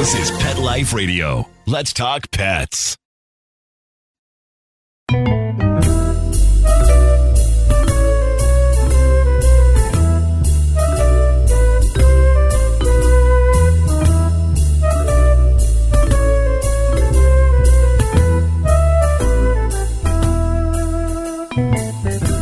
This is Pet Life Radio. Let's talk pets.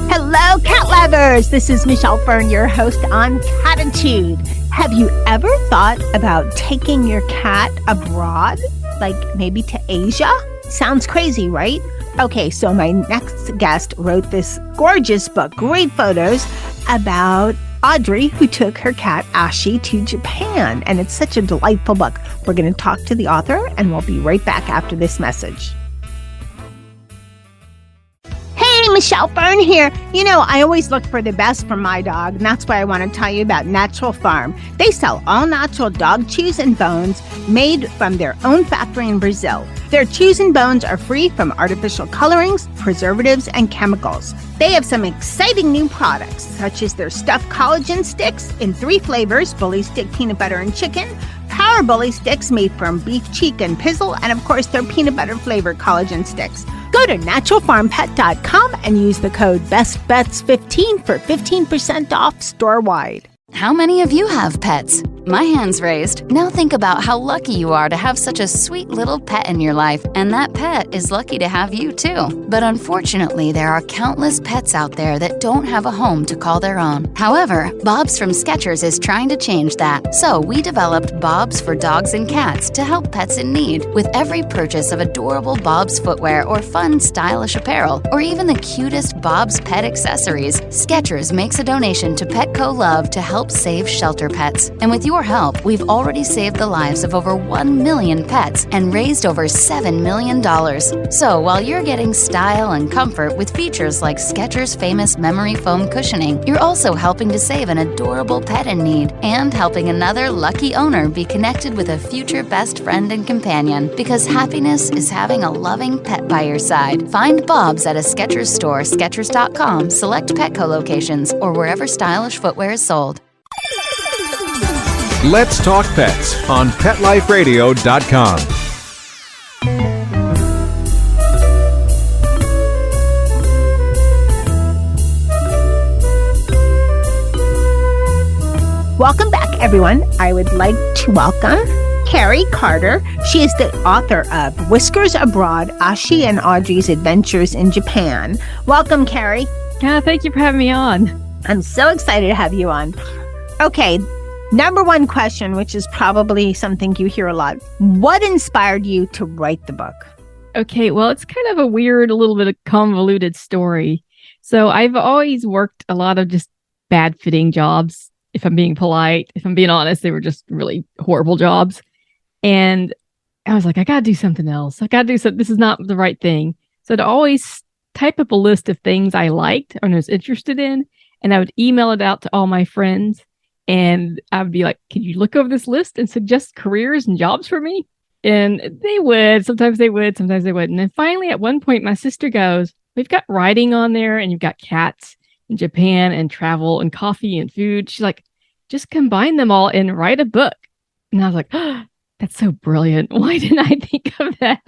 Hello, cat lovers. This is Michelle Fern, your host on Cattitude. Have you ever thought about taking your cat abroad, like maybe to Asia? Sounds crazy, right? Okay, so my next guest wrote this gorgeous book, great photos, about Audrey, who took her cat Ashi to Japan. And it's such a delightful book. We're going to talk to the author, and we'll be right back after this message. Hey, Michelle Fern here. You know, I always look for the best for my dog, and that's why I want to tell you about Natural Farm. They sell all natural dog chews and bones made from their own factory in Brazil. Their chews and bones are free from artificial colorings, preservatives, and chemicals. They have some exciting new products, such as their stuffed collagen sticks in 3 flavors, Bully Stick, peanut butter, and chicken, Power Bully Sticks made from beef cheek and pizzle, and of course, their peanut butter flavored collagen sticks. Go to naturalfarmpet.com and use the code BESTBETS15 for 15% off store-wide. How many of you have pets? My hand's raised. Now think about how lucky you are to have such a sweet little pet in your life, and that pet is lucky to have you too. But unfortunately, there are countless pets out there that don't have a home to call their own. However, Bob's from Skechers is trying to change that. So we developed Bob's for dogs and cats to help pets in need. With every purchase of adorable Bob's footwear or fun, stylish apparel, or even the cutest Bob's pet accessories, Skechers makes a donation to Petco Love to help save shelter pets. And with your help, we've already saved the lives of over 1 million pets and raised over $7 million. So while you're getting style and comfort with features like Skechers' famous memory foam cushioning, you're also helping to save an adorable pet in need and helping another lucky owner be connected with a future best friend and companion, because happiness is having a loving pet by your side. Find Bob's at a Skechers store, Skechers.com, select Petco locations, or wherever stylish footwear is sold. Let's Talk Pets on PetLifeRadio.com. Welcome back, everyone. I would like to welcome Carrie Carter. She is the author of Whiskers Abroad, Ashi and Audrey's Adventures in Japan. Welcome, Carrie. Thank you for having me on. I'm so excited to have you on. Okay, number one question, which is probably something you hear a lot. What inspired you to write the book? Okay, well, it's kind of a weird, a little bit of convoluted story. So I've always worked a lot of just bad-fitting jobs. If I'm being polite, if I'm being honest, they were just really horrible jobs. And I was like, I got to do something else. I got to do something. This is not the right thing. So I'd always type up a list of things I liked and was interested in, and I would email it out to all my friends. And I would be like, can you look over this list and suggest careers and jobs for me? And they would. Sometimes they would. Sometimes they wouldn't. And finally, at one point, my sister goes, we've got writing on there, and you've got cats in Japan and travel and coffee and food. She's like, just combine them all and write a book. And I was like, oh, that's so brilliant. Why didn't I think of that?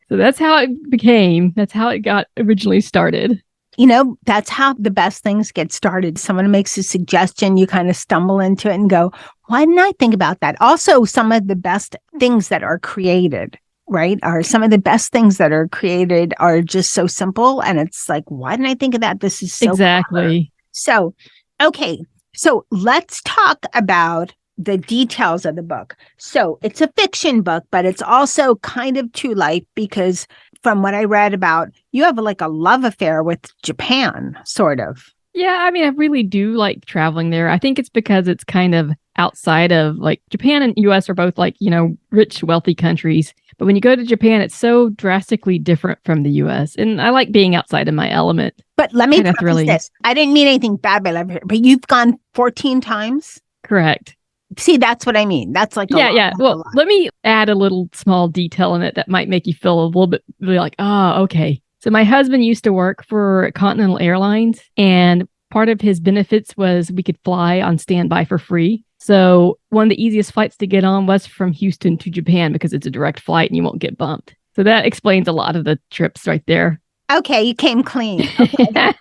So that's how it became. That's how it got originally started. You know, that's how the best things get started. Someone makes a suggestion, you kind of stumble into it and go, why didn't I think about that? Also, some of the best things that are created, right, are some of the best things that are created are just so simple. And it's like, why didn't I think of that? This is so exactly clever. So, okay. So let's talk about the details of the book. So it's a fiction book, but it's also kind of to life, because from what I read about, you have like a love affair with Japan, sort of. Yeah, I mean, I really do like traveling there. I think it's because it's kind of outside of, like, Japan and US are both, like, you know, rich, wealthy countries. But when you go to Japan, it's so drastically different from the US. And I like being outside of my element. But let me preface this. I didn't mean anything bad by love here, but you've gone 14 times? Correct. See, that's what I mean. That's like yeah. Well, let me add a little small detail in it that might make you feel a little bit like, oh, okay. So my husband used to work for Continental Airlines, and part of his benefits was we could fly on standby for free. So one of the easiest flights to get on was from Houston to Japan because it's a direct flight and you won't get bumped. So that explains a lot of the trips right there. Okay, you came clean. Okay.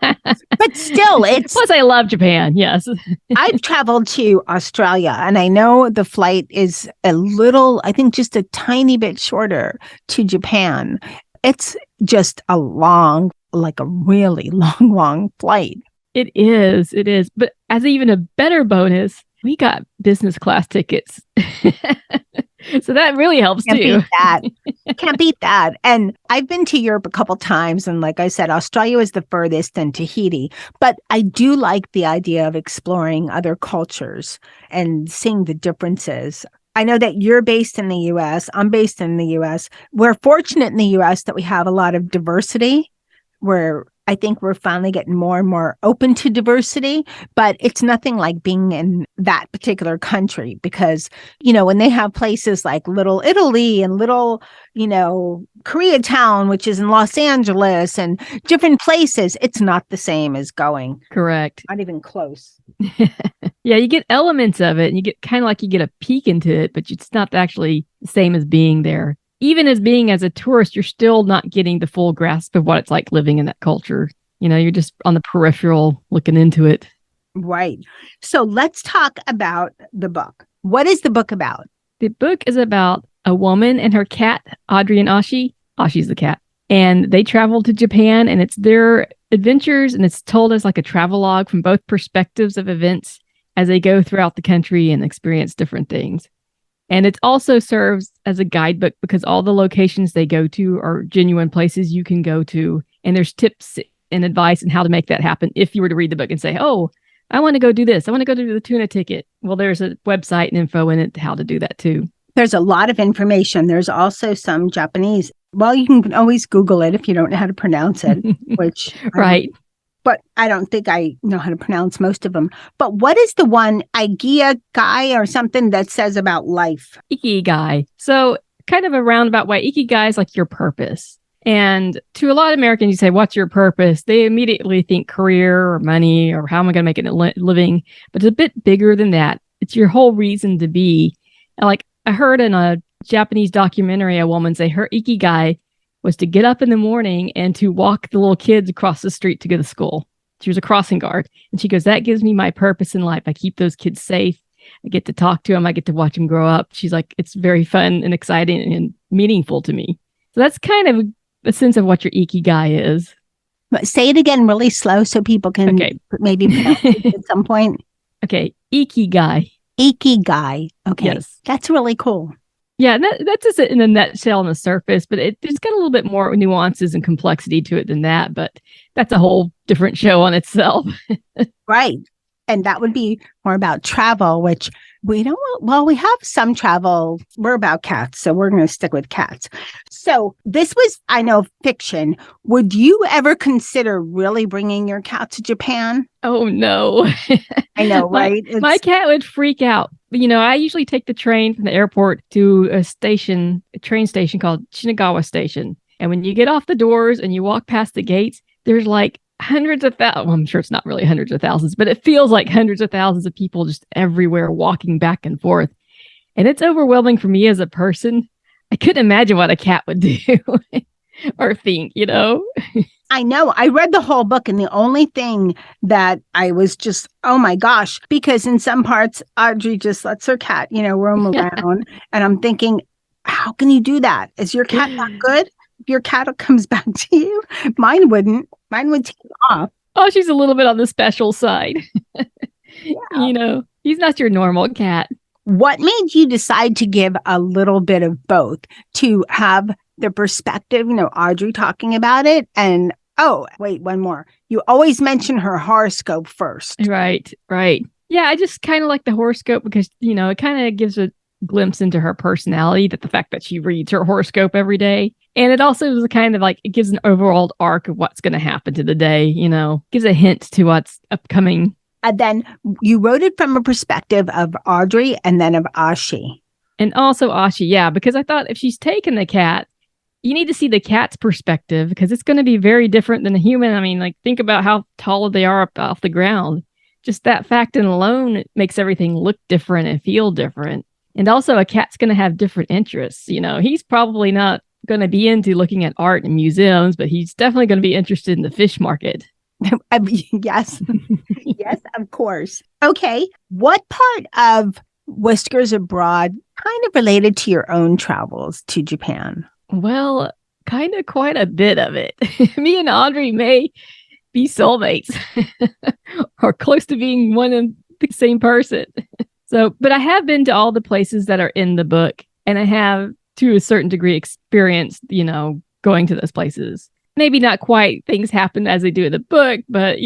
But still, it's... Plus, I love Japan, yes. I've traveled to Australia, and I know the flight is a little, I think just a tiny bit shorter to Japan. It's just a long, like a really long flight. It is. But as even a better bonus, we got business class tickets. So that really helps Can't too. Beat that. Can't beat that. And I've been to Europe a couple times. And like I said, Australia was the furthest and Tahiti. But I do like the idea of exploring other cultures and seeing the differences. I know that you're based in the U.S. I'm based in the U.S. We're fortunate in the U.S. that we have a lot of diversity. I think we're finally getting more and more open to diversity, but it's nothing like being in that particular country because, when they have places like Little Italy and Little, Koreatown, which is in Los Angeles and different places, it's not the same as going. Correct. Not even close. Yeah, you get elements of it and you get kind of like you get a peek into it, but it's not actually the same as being there. Even as a tourist, you're still not getting the full grasp of what it's like living in that culture. You're just on the peripheral looking into it. Right. So let's talk about the book. What is the book about? The book is about a woman and her cat, Audrey and Ashi. Ashi's the cat. And they travel to Japan, and it's their adventures, and it's told as like a travelogue from both perspectives of events as they go throughout the country and experience different things. And it also serves as a guidebook because all the locations they go to are genuine places you can go to. And there's tips and advice on how to make that happen if you were to read the book and say, oh, I want to go do this. I want to go do the tuna ticket. Well, there's a website and info in it how to do that too. There's a lot of information. There's also some Japanese. Well, you can always Google it if you don't know how to pronounce it, which... Right. But I don't think I know how to pronounce most of them. But what is the one, Ikigai or something that says about life? Ikigai. So kind of a roundabout way. Ikigai is like your purpose. And to a lot of Americans, you say, what's your purpose? They immediately think career or money or how am I going to make a living? But it's a bit bigger than that. It's your whole reason to be. Like I heard in a Japanese documentary, a woman say her Ikigai was to get up in the morning and to walk the little kids across the street to go to school. She was a crossing guard. And she goes, that gives me my purpose in life. I keep those kids safe. I get to talk to them. I get to watch them grow up. She's like, it's very fun and exciting and meaningful to me. So that's kind of a sense of what your Ikigai is. But say it again really slow so people can maybe pronounce it at some point. Okay. Ikigai. Ikigai. Okay. Yes. That's really cool. Yeah, that's just in a nutshell on the surface, but it's got a little bit more nuances and complexity to it than that. But that's a whole different show on itself. Right. And that would be more about travel, which we don't, well, we have some travel. We're about cats, so we're going to stick with cats. So this was, I know, fiction. Would you ever consider really bringing your cat to Japan? Oh, no. I know, right? My cat would freak out. I usually take the train from the airport to a train station called Shinagawa Station. And when you get off the doors and you walk past the gates, there's like hundreds of thousands. Well, I'm sure it's not really hundreds of thousands, but it feels like hundreds of thousands of people just everywhere walking back and forth. And it's overwhelming for me as a person. I couldn't imagine what a cat would do or think, I know. I read the whole book, and the only thing that I was just, oh my gosh, because in some parts, Audrey just lets her cat, roam around. And I'm thinking, how can you do that? Is your cat not good? If your cat comes back to you, mine wouldn't. Mine would take off. Oh, she's a little bit on the special side. Yeah. He's not your normal cat. What made you decide to give a little bit of both, to have the perspective, Audrey talking about it, and wait, one more. You always mention her horoscope first. Right. Yeah, I just kind of like the horoscope because, it kind of gives a glimpse into her personality, that the fact that she reads her horoscope every day. And it also is kind of like, it gives an overall arc of what's going to happen to the day, gives a hint to what's upcoming. And then you wrote it from a perspective of Audrey and then of Ashi. And also Ashi, yeah, because I thought if she's taken the cat, you need to see the cat's perspective because it's going to be very different than a human. I mean, like, think about how tall they are up off the ground. just that fact and alone makes everything look different and feel different. And also a cat's going to have different interests. He's probably not going to be into looking at art in museums, but he's definitely going to be interested in the fish market. Yes. Yes, of course. Okay. What part of Whiskers Abroad kind of related to your own travels to Japan? Well, kind of quite a bit of it. Me and Audrey may be soulmates or close to being one and the same person. But I have been to all the places that are in the book, and I have, to a certain degree, experienced, going to those places. Maybe not quite things happen as they do in the book, but,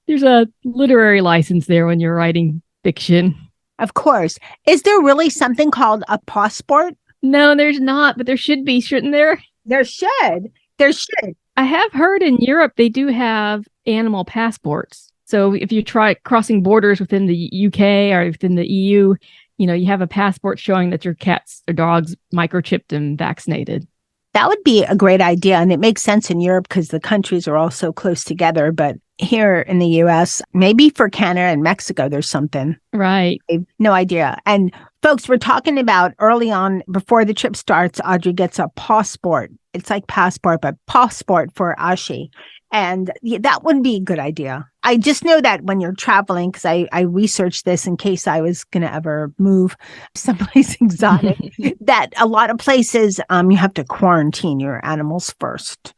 there's a literary license there when you're writing fiction. Of course. Is there really something called a passport? No, there's not, but there should be, shouldn't there? There should. There should. I have heard in Europe they do have animal passports. So if you try crossing borders within the UK or within the EU, you have a passport showing that your cats or dogs microchipped and vaccinated. That would be a great idea. And it makes sense in Europe because the countries are all so close together. But here in the US, maybe for Canada and Mexico, there's something. Right. I have no idea. And folks, we're talking about early on before the trip starts, Audrey gets a passport. It's like passport, but passport for Ashi. And that wouldn't be a good idea. I just know that when you're traveling, because I researched this in case I was going to ever move someplace exotic, that a lot of places you have to quarantine your animals first.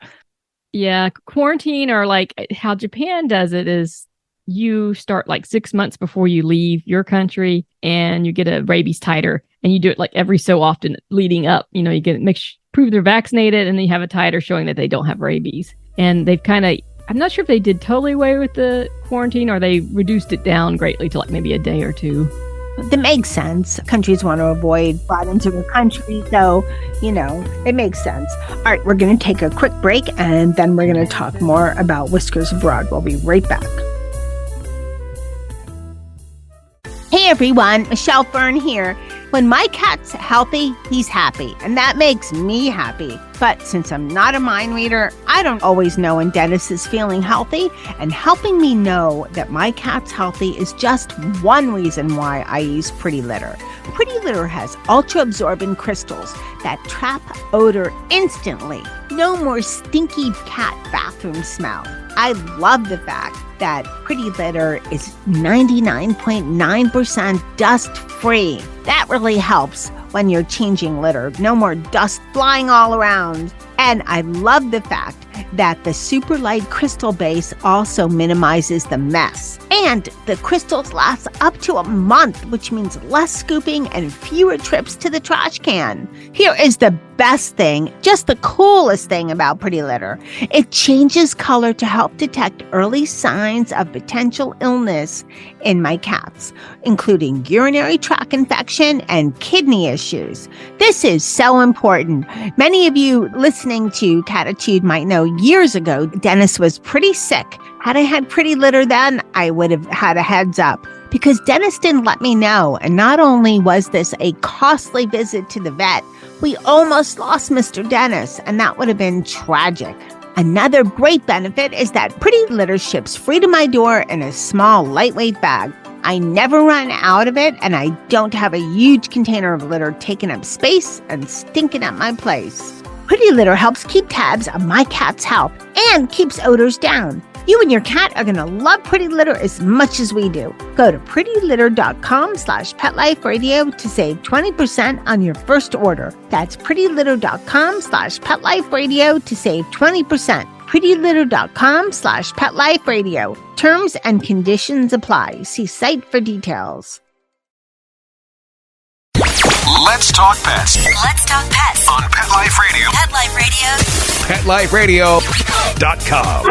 Yeah, quarantine, or like how Japan does it is you start like 6 months before you leave your country and you get a rabies titer, and you do it like every so often leading up. You get prove they're vaccinated, and then you have a titer showing that they don't have rabies. And they've kind of, I'm not sure if they did totally away with the quarantine or they reduced it down greatly to like maybe a day or two. That makes sense. Countries want to avoid brought into the country. So, it makes sense. All right, we're going to take a quick break and then we're going to talk more about Whiskers Abroad. We'll be right back. Hey everyone, Michelle Fern here. When my cat's healthy, he's happy, and that makes me happy. But since I'm not a mind reader, I don't always know when Dennis is feeling healthy, and helping me know that my cat's healthy is just one reason why I use Pretty Litter. Pretty Litter has ultra-absorbent crystals that trap odor instantly. No more stinky cat bathroom smell. I love the fact that Pretty Litter is 99.9% dust-free. That really helps when you're changing litter. No more dust flying all around. And I love the fact that the super light crystal base also minimizes the mess. And the crystals last up to a month, which means less scooping and fewer trips to the trash can. Here is the best thing, just the coolest thing about Pretty Litter. It changes color to help detect early signs of potential illness in my cats, including urinary tract infection and kidney issues. This is so important. Many of you listening to Cattitude might know years ago, Dennis was pretty sick. Had I had Pretty Litter then, I would have had a heads up, because Dennis didn't let me know. And not only was this a costly visit to the vet, we almost lost Mr. Dennis, and that would have been tragic. Another great benefit is that Pretty Litter ships free to my door in a small, lightweight bag. I never run out of it, and I don't have a huge container of litter taking up space and stinking at my place. Pretty Litter helps keep tabs on my cat's health and keeps odors down. You and your cat are going to love Pretty Litter as much as we do. Go to prettylitter.com/PetLifeRadio to save 20% on your first order. That's prettylitter.com/PetLifeRadio to save 20%. prettylitter.com/PetLifeRadio. Terms and conditions apply. See site for details. Let's talk pets Let's talk pets on Pet Life Radio. Pet Life Radio. PetLifeRadio.com.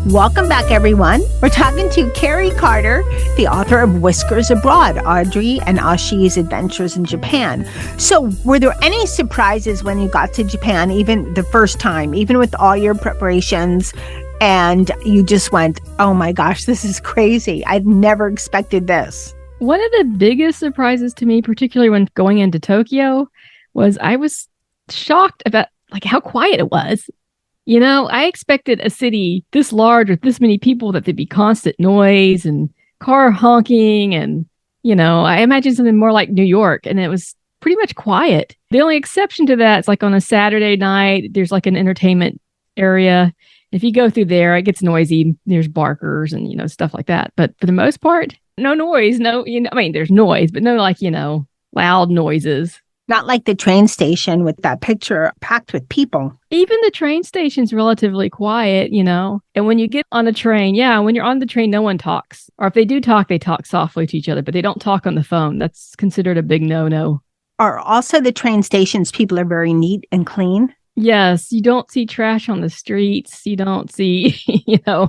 Welcome back, everyone. We're talking to Carrie Carter, the author of Whiskers Abroad, Audrey and Ashi's Adventures in Japan. So were there any surprises when you got to Japan, even the first time, even with all your preparations, and you just went, oh my gosh, this is crazy. I'd never expected this? One of the biggest surprises to me, particularly when going into Tokyo, was I was shocked about like how quiet it was. You know, I expected a city this large with this many people that there'd be constant noise and car honking and, you know, I imagined something more like New York, and it was pretty much quiet. The only exception to that is like on a Saturday night, there's like an entertainment area. If you go through there, it gets noisy. There's barkers and, you know, stuff like that. But for the most part, no noise. No, you know, I mean, there's noise, but no like, you know, loud noises. Not like the train station with that picture packed with people. Even the train station's relatively quiet, you know. And when you get on a train, when you're on the train, no one talks. Or if they do talk, they talk softly to each other, but they don't talk on the phone. That's considered a big no-no. Are also the train stations, people are very neat and clean? Yes, you don't see trash on the streets. You don't see, you know,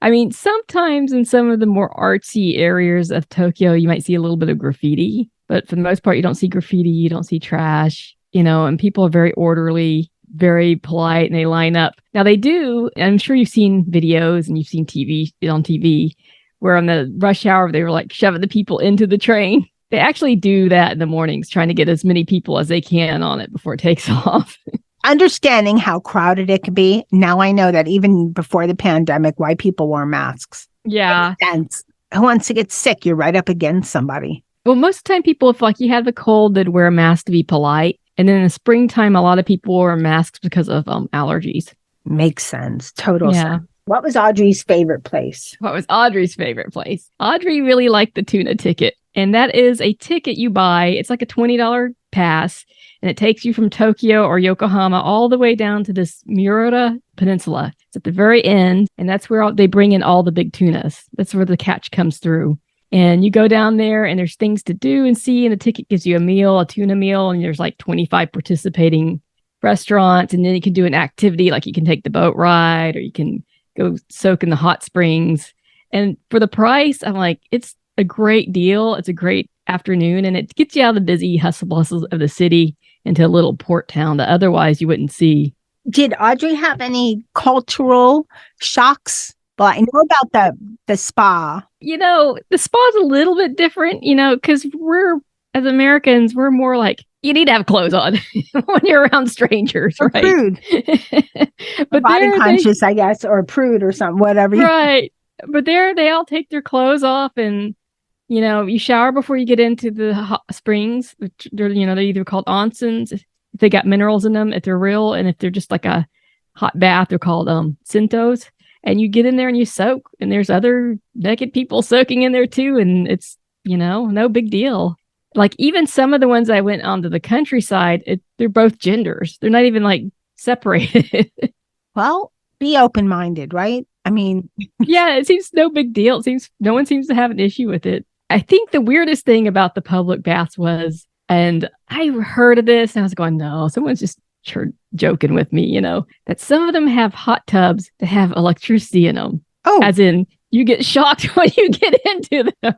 I mean, sometimes in some of the more artsy areas of Tokyo, you might see a little bit of graffiti. But for the most part, you don't see graffiti, you don't see trash, you know, and people are very orderly, very polite, and they line up. Now they do, I'm sure you've seen videos and you've seen on TV, where on the rush hour, they were like shoving the people into the train. They actually do that in the mornings, trying to get as many people as they can on it before it takes off. Understanding how crowded it could be, now I know that even before the pandemic, why people wore masks. Yeah. And who wants to get sick? You're right up against somebody. Well, most of the time, people, if like you had the cold, they'd wear a mask to be polite. And then in the springtime, a lot of people wear masks because of allergies. Makes sense. Total sense. What was Audrey's favorite place? Audrey really liked the tuna ticket. And that is a ticket you buy. It's like a $20 pass. And it takes you from Tokyo or Yokohama all the way down to this Murata Peninsula. It's at the very end. And that's where they bring in all the big tunas. That's where the catch comes through. And you go down there and there's things to do and see. And the ticket gives you a tuna meal. And there's like 25 participating restaurants. And then you can do an activity, like you can take the boat ride or you can go soak in the hot springs. And for the price, I'm like, it's a great deal. It's a great afternoon. And it gets you out of the busy hustle bustle of the city into a little port town that otherwise you wouldn't see. Did Audrey have any cultural shocks? Well, I know about the spa. You know, the spa's a little bit different, you know, because as Americans, we're more like, you need to have clothes on when you're around strangers, or right? Prude. But body conscious, I guess, or prude or something, whatever. Right. But they all take their clothes off and, you know, you shower before you get into the hot springs. They're either called onsens, if they got minerals in them, if they're real, and if they're just like a hot bath, they're called sentos. And you get in there and you soak, and there's other naked people soaking in there too. And it's, you know, no big deal. Like even some of the ones I went onto the countryside, they're both genders. They're not even like separated. Well, be open-minded, right? I mean, yeah, it seems no big deal. It seems no one seems to have an issue with it. I think the weirdest thing about the public baths was, and I heard of this and I was going, no, someone's just joking with me, you know, that some of them have hot tubs that have electricity in them. Oh, as in you get shocked when you get into them.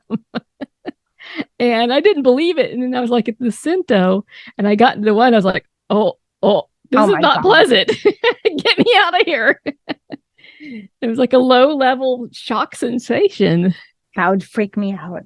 And I didn't believe it. And then I was like at the Sento and I got into the one. I was like, oh, this is not pleasant. Get me out of here. It was like a low level shock sensation. That would freak me out.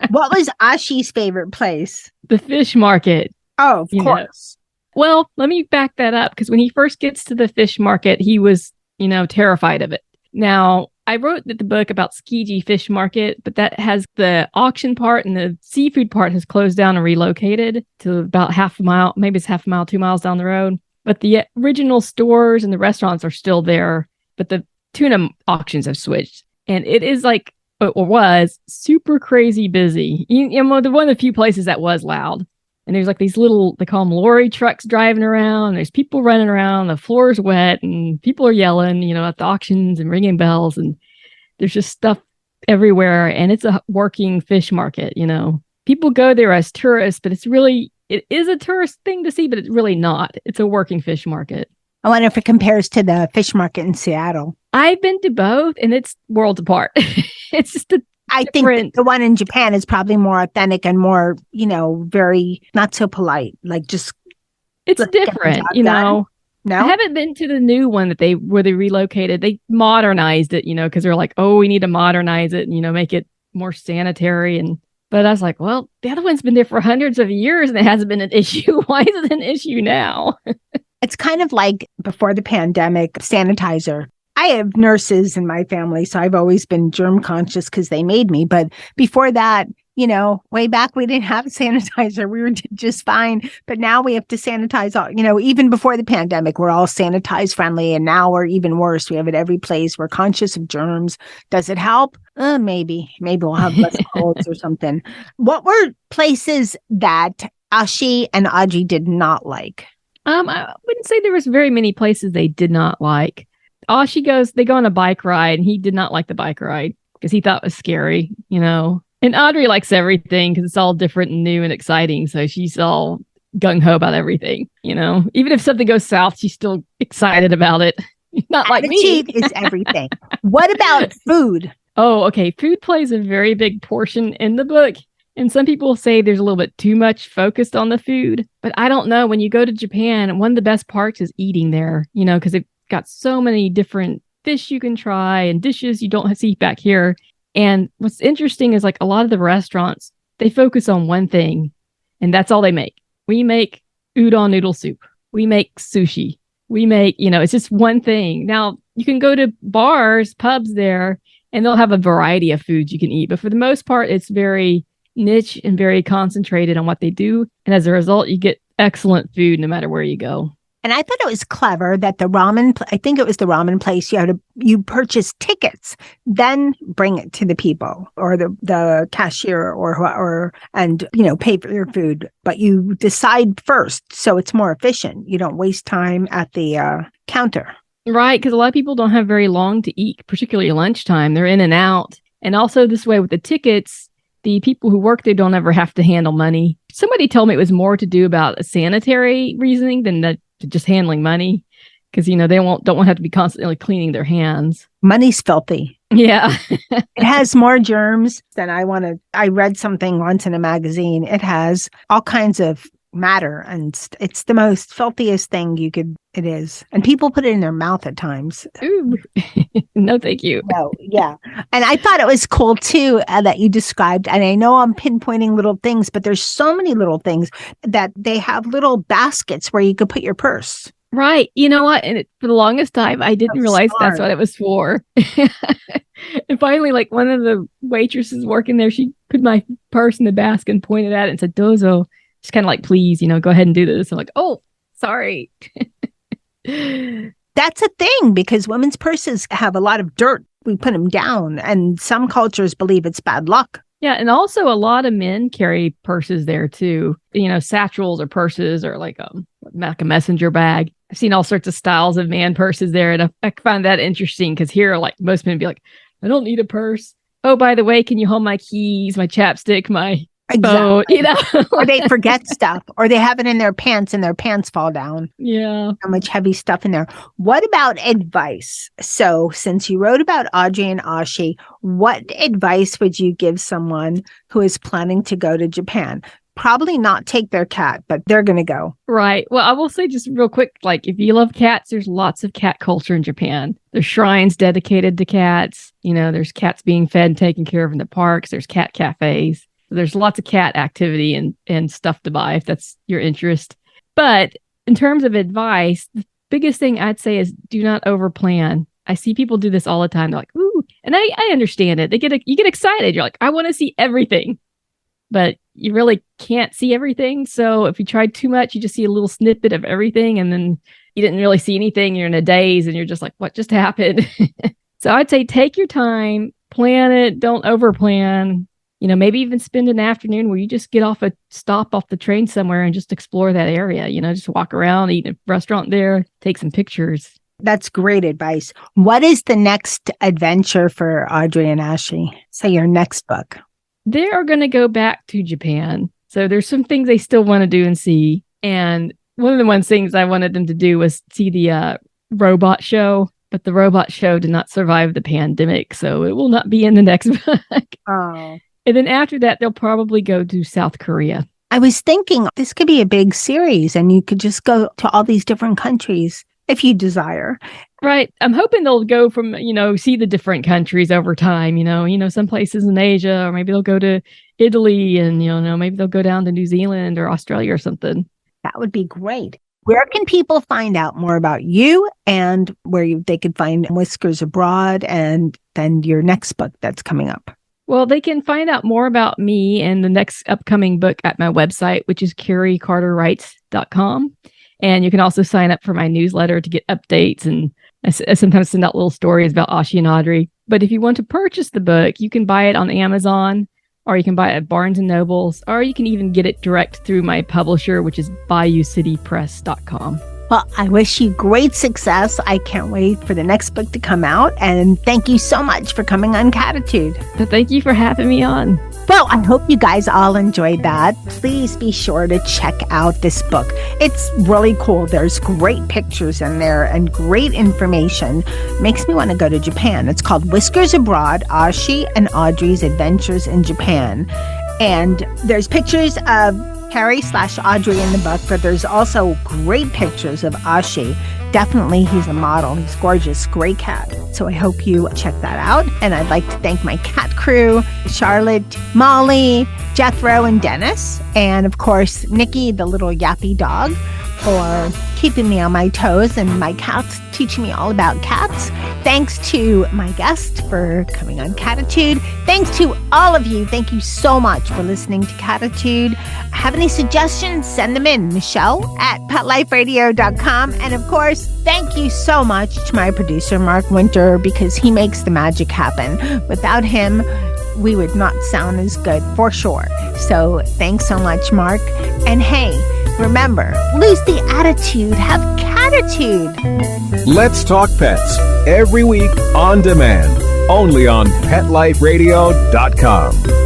What was Ashi's favorite place? The fish market. Oh, of course. Know. Well, let me back that up, because when he first gets to the fish market, he was, you know, terrified of it. Now, I wrote the book about Tsukiji Fish Market, but that has the auction part and the seafood part has closed down and relocated to about half a mile, maybe it's half a mile, 2 miles down the road. But the original stores and the restaurants are still there, but the tuna auctions have switched. And it is like, or was, super crazy busy. You know, one of the few places that was loud. And there's like these little, they call them lorry trucks driving around. There's people running around. The floor's wet and people are yelling, you know, at the auctions and ringing bells. And there's just stuff everywhere. And it's a working fish market, you know. People go there as tourists, but it is a tourist thing to see, but it's really not. It's a working fish market. I wonder if it compares to the fish market in Seattle. I've been to both and it's worlds apart. It's just I think the one in Japan is probably more authentic and more, you know, very not so polite. Like just it's different, you know. No, I haven't been to the new one where they relocated. They modernized it, you know, because they're like, oh, we need to modernize it and, you know, make it more sanitary. But I was like, well, the other one's been there for hundreds of years and it hasn't been an issue. Why is it an issue now? It's kind of like before the pandemic, sanitizer. I have nurses in my family, so I've always been germ conscious because they made me. But before that, way back, we didn't have sanitizer. We were just fine. But now we have to sanitize all, even before the pandemic, we're all sanitize friendly. And now we're even worse. We have it every place. We're conscious of germs. Does it help? Maybe we'll have less colds or something. What were places that Ashi and Audrey did not like? I wouldn't say there was very many places they did not like. They go on a bike ride, and he did not like the bike ride because he thought it was scary, And Audrey likes everything because it's all different and new and exciting. So she's all gung-ho about everything, Even if something goes south, she's still excited about it. Not like me. Attitude is everything. What about food? Oh, okay. Food plays a very big portion in the book. And some people say there's a little bit too much focused on the food. But I don't know. When you go to Japan, one of the best parts is eating there, because they've got so many different fish you can try and dishes you don't see back here. And what's interesting is like a lot of the restaurants, they focus on one thing and that's all they make. We make udon noodle soup. We make sushi. We make, it's just one thing. Now you can go to bars, pubs there, and they'll have a variety of foods you can eat. But for the most part, it's very niche and very concentrated on what they do. And as a result, you get excellent food no matter where you go. And I thought it was clever that I think it was the ramen place, you purchase tickets, then bring it to the people or the cashier and pay for your food. But you decide first, so it's more efficient. You don't waste time at the counter. Right, because a lot of people don't have very long to eat, particularly lunchtime. They're in and out. And also this way with the tickets, the people who work there don't ever have to handle money. Somebody told me it was more to do about a sanitary reasoning than just handling money, because they don't want to have to be constantly cleaning their hands. Money's filthy. Yeah. It has more germs than I read something once in a magazine. It has all kinds of matter, and it's the most filthiest thing it is. And people put it in their mouth at times. Ooh. No, thank you. No, yeah. And I thought it was cool too that you described, and I know I'm pinpointing little things, but there's so many little things that they have little baskets where you could put your purse. Right. You know what? And for the longest time, I didn't realize that's what it was for. And finally, like one of the waitresses working there, she put my purse in the basket and pointed at it and said, "Dozo." Just kind of like, please, go ahead and do this. I'm like, oh, sorry. That's a thing because women's purses have a lot of dirt. We put them down, and some cultures believe it's bad luck. Yeah, and also a lot of men carry purses there too. Satchels or purses or like a messenger bag. I've seen all sorts of styles of man purses there, and I find that interesting because here, like most men be like, I don't need a purse. Oh, by the way, can you hold my keys, my chapstick, my phone? Or they forget stuff, or they have it in their pants and their pants fall down. Yeah. How much heavy stuff in there. What about advice? So since you wrote about Audrey and Ashi, what advice would you give someone who is planning to go to Japan? Probably not take their cat, but they're going to go. Right. Well, I will say just real quick, like if you love cats, there's lots of cat culture in Japan. There's shrines dedicated to cats. There's cats being fed and taken care of in the parks. There's cat cafes. There's lots of cat activity and stuff to buy if that's your interest. But in terms of advice, the biggest thing I'd say is do not overplan. I see people do this all the time. They're like, ooh, and I understand it. You get excited. You're like, I want to see everything, but you really can't see everything. So if you try too much, you just see a little snippet of everything, and then you didn't really see anything. You're in a daze, and you're just like, what just happened? So I'd say take your time, plan it, don't overplan. Maybe even spend an afternoon where you just stop off the train somewhere and just explore that area. Just walk around, eat at a restaurant there, take some pictures. That's great advice. What is the next adventure for Audrey and Ashi? Say your next book. They are going to go back to Japan. So there's some things they still want to do and see. And one of the things I wanted them to do was see the robot show. But the robot show did not survive the pandemic. So it will not be in the next book. Oh. And then after that, they'll probably go to South Korea. I was thinking this could be a big series and you could just go to all these different countries if you desire Right. I'm hoping they'll go from, see the different countries over time, some places in Asia, or maybe they'll go to Italy and, maybe they'll go down to New Zealand or Australia or something. That would be great. Where can people find out more about you and where they could find Whiskers Abroad and then your next book that's coming up? Well, they can find out more about me and the next upcoming book at my website, which is carriecarterwrites.com. And you can also sign up for my newsletter to get updates. And I sometimes send out little stories about Ashi and Audrey. But if you want to purchase the book, you can buy it on Amazon, or you can buy it at Barnes & Nobles, or you can even get it direct through my publisher, which is BayouCityPress.com. Well, I wish you great success. I can't wait for the next book to come out. And thank you so much for coming on Cattitude. Thank you for having me on. Well, I hope you guys all enjoyed that. Please be sure to check out this book. It's really cool. There's great pictures in there and great information. Makes me want to go to Japan. It's called Whiskers Abroad, Ashi and Audrey's Adventures in Japan. And there's pictures of Carrie/Audrey in the book, but there's also great pictures of Ashi. Definitely, he's a model. He's gorgeous, great cat. So I hope you check that out. And I'd like to thank my cat crew, Charlotte, Molly, Jethro, and Dennis. And of course, Nikki, the little yappy dog, for keeping me on my toes and my cats teaching me all about cats. Thanks to my guest for coming on Cattitude. Thanks to all of you. Thank you so much for listening to Cattitude. Have any suggestions? Send them in. Michelle at PetLifeRadio.com. And of course, thank you so much to my producer, Mark Winter, because he makes the magic happen. Without him, we would not sound as good for sure. So thanks so much, Mark. And hey, remember, lose the attitude, have Cattitude. Let's Talk Pets, every week on demand, only on PetLifeRadio.com.